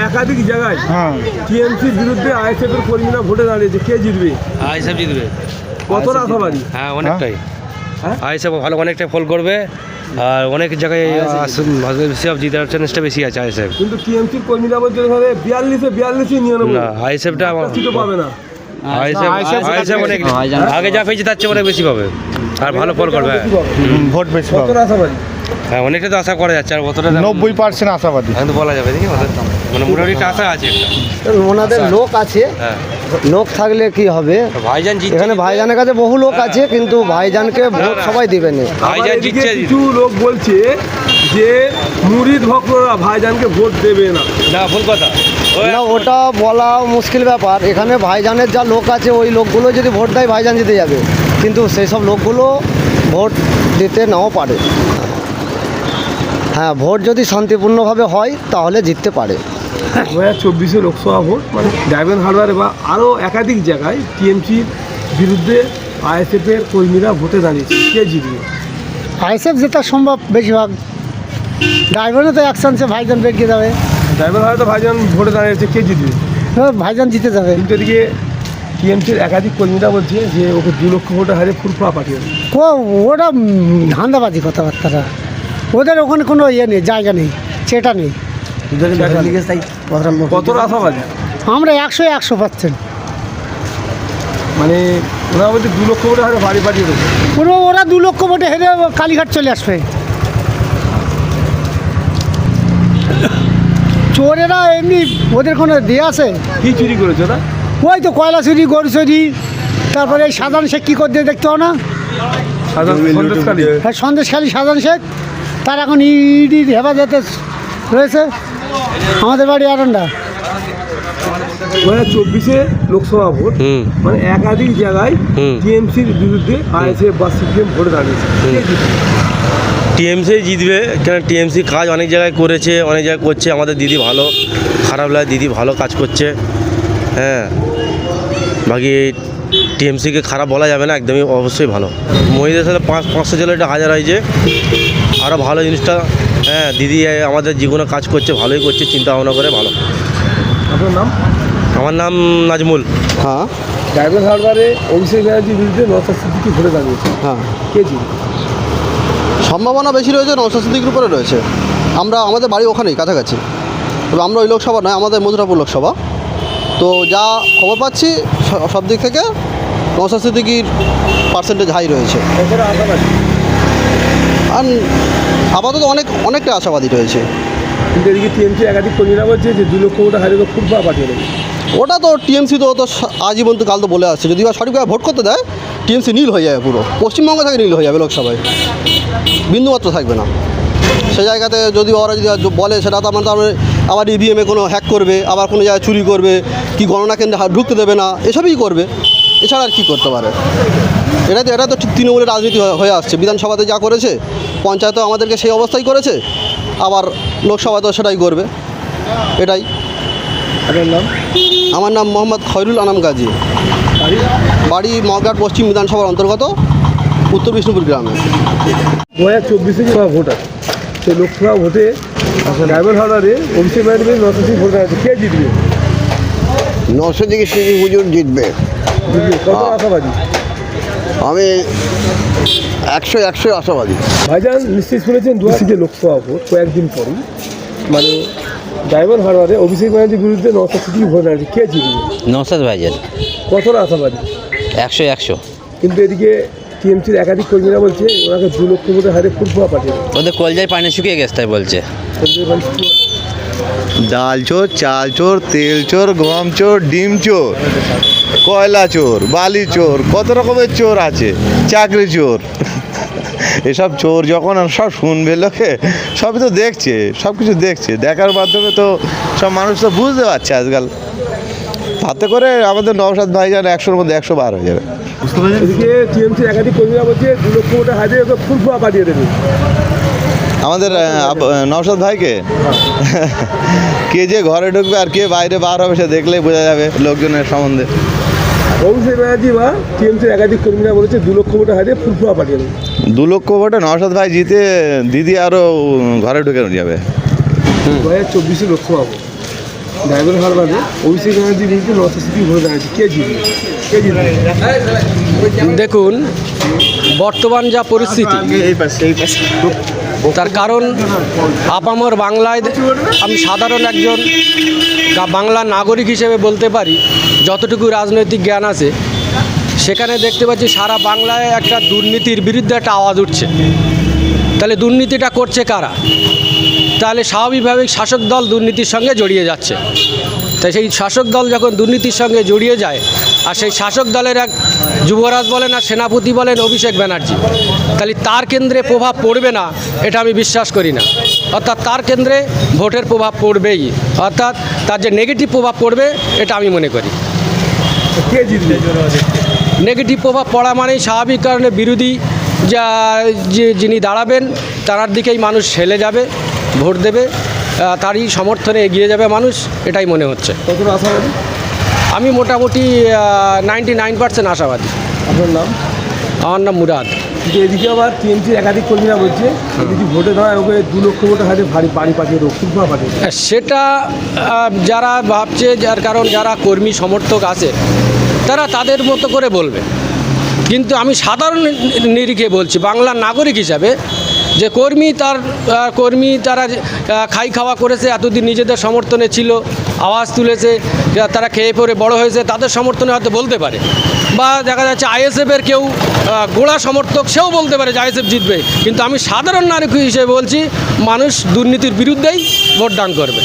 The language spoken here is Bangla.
একাধিক জায়গায় টিএমসির বিরুদ্ধে আইএসএফ এর কর্মীরা ভোটে দাঁড়িয়েছে, কে জিতবে? আইএসএফ জিতবে। কতটা আশাবাদী? হ্যাঁ, অনেকটাই। আইএসএফ ভালো, অনেকটাই ফল করবে আর অনেক জায়গায় সব জিতার চান্সটা বেশি আছে আইএসএফ। কিন্তু টিএমসির কর্মীরা বলছে 42-42 নিয়ে নেবে না, আইএসএফটা পাবে না। আইএসএফ অনেক আগে যা পেয়েছে তার চেয়ে অনেক বেশি পাবে আর ভালো ফল করবে, ভোট বেশি পাবে। কতটা আশাবাদী? হ্যাঁ, অনেকটা তো আশা করা যাচ্ছে আর কতটা 90% আশাবাদী এখন তো বলা যাবে, দেখি মানে মোটামুটি একটা আশা আছে একটা। ওনাদের লোক আছে, হ্যাঁ, লোক থাকলে কি হবে? ভাইজান জিতছে, এখানে ভাইজানের কাছে বহু লোক আছে, কিন্তু ভাইজানকে ভোট সবাই দিবে না। ভাইজান জিতছে। কিছু লোক বলছে যে মুরিদ ভক্তরা ভাইজানকে ভোট দেবে না। না, ভুল কথা। না, ওটা বলা মুশকিল ব্যাপার। এখানে ভাইজানের যা লোক আছে ওই লোকগুলো যদি ভোট দেয় ভাইজান জিতে যাবে, কিন্তু সেই সব লোকগুলো ভোট দিতে নাও পারে। হ্যাঁ, ভোট যদি শান্তিপূর্ণভাবে হয় তাহলে জিততে পারে। 2024 লোকসভা ভোট মানে ডায়মন্ড হারবারে বা আরও একাধিক জায়গায় টিএমসির বিরুদ্ধে আইএসএফ এর কর্মীরা ভোটে দাঁড়িয়েছে, কে জিতবে? আইএসএফ জেতা সম্ভব বেশিরভাগ। ড্রাইভারে তো এক চান্সে ভাইজান বেরিয়ে যাবে। ডায়মন্ড হারবারে তো ভাইজান ভোটে দাঁড়িয়েছে, কে জিতবে? ভাইজান জিতে যাবে। কিন্তু এদিকে টিএমসির একাধিক কর্মীরা বলছে যে ওকে 2 লক্ষ ভোটে হারে ফুরফুরা পাঠিয়ে দেবে। ওটা ধান্দাবাজি কথাবার্তাটা। ওদের ওখানে কোনো ইয়ে নেই, জায়গা নেই, সেটা নেই। কতটা আশাবাদী? আমরা 100% মানে ওরা বলছে 2 লক্ষ ভোটে হারে বাড়ি পাঠিয়ে দেবে। ওরা 2 লক্ষ ভোটে হেরে কালীঘাট চলে আসবে। চোরেরা এমনি ওদের কোনো দিয়ে আছে? কি চুরি করেছে ওরা? ওই তো কয়লা চুরি, গরু চুরি, তারপরে এই সাধারণ শেখ কী করতে দেখতে হবে না? হ্যাঁ, সন্দেশখালী সাধারণ শেখ, তার এখন ইডির হেফাজতে রয়েছে। আমাদের বাড়ি আরন্ডা। 2024 লোকসভা ভোট মানে একাধিক জায়গায় টিএমসির বিরুদ্ধে আইএসএফ বা সিপিএম ভোটে দাঁড়িয়েছে, টিএমসি জিতবে। কেন, টিএমসি কাজ অনেক জায়গায় করেছে, অনেক জায়গায় করছে। আমাদের দিদি ভালো, খারাপ লাগে, দিদি ভালো কাজ করছে। হ্যাঁ, বাকি টিএমসিকে খারাপ বলা যাবে না, একদমই অবশ্যই ভালো। মহিলাদের সাথে 500 জন একটা হাজার হয়েছে, আরও ভালো জিনিসটা। হ্যাঁ, দিদি আমাদের জীবনে কাজ করছে, ভালোই করছে, চিন্তা ভাবনা করে ভালো। আপনার নাম? আমার নাম নাজমুল। হ্যাঁ, ডায়মন্ড হারবারে অভিষেক ব্যানার্জির বিরুদ্ধে নওশাদ সিদ্দিকী ভোটে দাঁড়িয়েছে, হ্যাঁ। কে জিতবে? সম্ভাবনা বেশি রয়েছে নওশাদ সিদ্দিকীর উপরে রয়েছে। আমাদের বাড়ি ওখানেই কাছাকাছি, তবে আমরা ওই লোকসভা নয়, আমাদের মথুরাপুর লোকসভা। তো যা খবর পাচ্ছি সব দিক থেকে নওশাদ সিদ্দিকীর পার্সেন্টেজ হাই রয়েছে। কতটা আশাবাদী? আর আপাতত অনেকটা আশাবাদী রয়েছে। কিন্তু এদিকে টিএমসি একাধিক কর্মীরা বলছে যে 2 লক্ষ ভোটে হারে ফুরফুরা পাঠিয়ে দেবে। ওটা তো টিএমসি তো আজীবন তো কাল তো বলে আসছে, যদি বা সঠিকভাবে ভোট করতে দেয় টিএমসি নীল হয়ে যাবে, পুরো পশ্চিমবঙ্গ থেকে নীল হয়ে যাবে লোকসভায়, বিন্দুমাত্র থাকবে না। সে জায়গাতে যদি ওরা যদি বলে সেটা তো আমার আবার ইভিএমে কোনো হ্যাক করবে, আবার কোনো জায়গায় চুরি করবে, কি গণনা কেন্দ্রে ঢুকতে দেবে না, এসবই করবে। এছাড়া আর কী করতে পারে? এটা তো তৃণমূলের রাজনীতি হয়ে আসছে। বিধানসভাতে যা করেছে, পঞ্চায়েতেও আমাদেরকে সেই অবস্থাই করেছে, আবার লোকসভাতেও সেটাই করবে। এটাই। আপনার নাম? আমার নাম মোহাম্মদ খয়রুল আনাম গাজী, বাড়ি মগরাট পশ্চিম বিধানসভার অন্তর্গত উত্তর বিষ্ণুপুর গ্রামে। 2024 যে ভোট আছে, সেই লোকসভা ভোটে ডায়মন্ড হারবারে অভিষেক ব্যানার্জি নওশাদ সিদ্দিকী ভোটে দাঁড়িয়েছে, কে জিতবে? নওশাদ সিদ্দিকী হুজুর জিতবে। কত আশাবাদী? আমি 100 আশাবাদী। ভাইজান নিশ্চয়ই শুনেছেন 2024 লোকসভা ভোট কয়েকদিন পরই, মানে ডায়মন্ড হারবারে অভিষেক ব্যানার্জির বিরুদ্ধে নওশাদ সিদ্দিকী ভোটে দাঁড়িয়েছে, কে জিতবে? নওশাদ ভাইজান। কতটা আশাবাদী? 100। কিন্তু এদিকে টিএমসির একাধিক কর্মীরা বলছে ওনাকে 2 লক্ষ ভোটে হারে ফুরফুরা পাঠিয়ে দেবে। ওদের কলজায় পানি শুকিয়ে গেছে তাই বলছে। ডাল চোর, চাল চোর, তেল চোর, গম চোর, ডিম চোর, কয়লা চোর, বালি চোর, কত রকমের চোর আছে, চাকরি চোর। এসব চোর যখন সব শুনবে লোকে, সবই তো দেখছে, সব কিছু দেখছে, দেখার মাধ্যমে তো সব মানুষ তো বুঝতে পারছে আজকাল। তাতে করে আমাদের নওশাদ ভাইজান 100-র মধ্যে 100 বার হয়ে যাবে। এদিকে টিএমসির একাধিক কর্মীরা বলছে 2 লক্ষ ভোটে হারে ওকে ফুরফুরা পাঠিয়ে দেবে। আমাদের নওশাদ ভাইকে কে যে ঘরে ঢুকবে আর কে বাইরে বার হবে সে দেখলেই বোঝা যাবে লোকজনের সম্বন্ধে। অভিষেক ব্যানার্জি বা টিএমসির একাধিক কর্মীরা বলেছে 2 লক্ষ ভোটে হারে ফুরফুরা পাঠিয়ে দেবে। 2 লক্ষ ভোটে নওশাদ ভাই জিতে দিদি আরও ঘরে ঢুকে যাবে। 2024 লোকসভা ভোট ডায়মন্ড হারবারে অভিষেক ব্যানার্জির বিরুদ্ধে নর্থ সিটি ভোটে দাঁড়িয়েছে, কে জিতবে? কে জিতবে? দেখুন, বর্তমান যা পরিস্থিতি, তার কারণ আপামর বাংলায় আমি সাধারণ একজন বাংলার নাগরিক হিসেবে বলতে পারি, যতটুকু রাজনৈতিক জ্ঞান আছে সেখানে দেখতে পাচ্ছি সারা বাংলায় একটা দুর্নীতির বিরুদ্ধে একটা আওয়াজ উঠছে। তাহলে দুর্নীতিটা করছে কারা? তাহলে স্বাভাবিকভাবে শাসক দল দুর্নীতির সঙ্গে জড়িয়ে যাচ্ছে। তাই সেই শাসক দল যখন দুর্নীতির সঙ্গে জড়িয়ে যায়, আর সেই শাসক দলের এক যুবরাজ বলেন আর সেনাপতি বলেন অভিষেক ব্যানার্জি, তাহলে তার কেন্দ্রে প্রভাব পড়বে না এটা আমি বিশ্বাস করি না। অর্থাৎ তার কেন্দ্রে ভোটের প্রভাব পড়বেই, অর্থাৎ তার যে নেগেটিভ প্রভাব পড়বে এটা আমি মনে করি। কে জিতবে? নেগেটিভ প্রভাব পড়া মানেই স্বাভাবিক কারণে বিরোধী যিনি দাঁড়াবেন তার দিকেই মানুষ হেলে যাবে, ভোট দেবে, তারই সমর্থনে এগিয়ে যাবে মানুষ, এটাই মনে হচ্ছে। কতটা আশাবাদী? আমি মোটামুটি 99% আশাবাদী। আপনার নাম? আমার নাম মুরাদ। কিন্তু এদিকে আবার টিএমসির একাধিক কর্মীরা বলছে যদি ভোটে দাঁড়ায় ওকে 2 লক্ষ ভোটে হাতে বাড়ি পাঠিয়ে দেবো, ফুটফা পাঠিয়ে দেবো। সেটা যারা ভাবছে, যার কারণ যারা কর্মী সমর্থক আছে তারা তাদের মতো করে বলবে, কিন্তু আমি সাধারণ নিরিখে বলছি বাংলার নাগরিক হিসাবে যে কর্মী তারা খাই খাওয়া করেছে, এতদিন নিজেদের সমর্থনে ছিল, আওয়াজ তুলেছে, তারা খেয়ে পড়ে বড় হয়েছে, তাদের সমর্থনে হয়তো বলতে পারে। বা দেখা যাচ্ছে আইএসএফের কেউ গোড়া সমর্থক, সেও বলতে পারে যে আইএসএফ জিতবে। কিন্তু আমি সাধারণ নাগরিক হিসেবে বলছি মানুষ দুর্নীতির বিরুদ্ধেই ভোটদান করবে।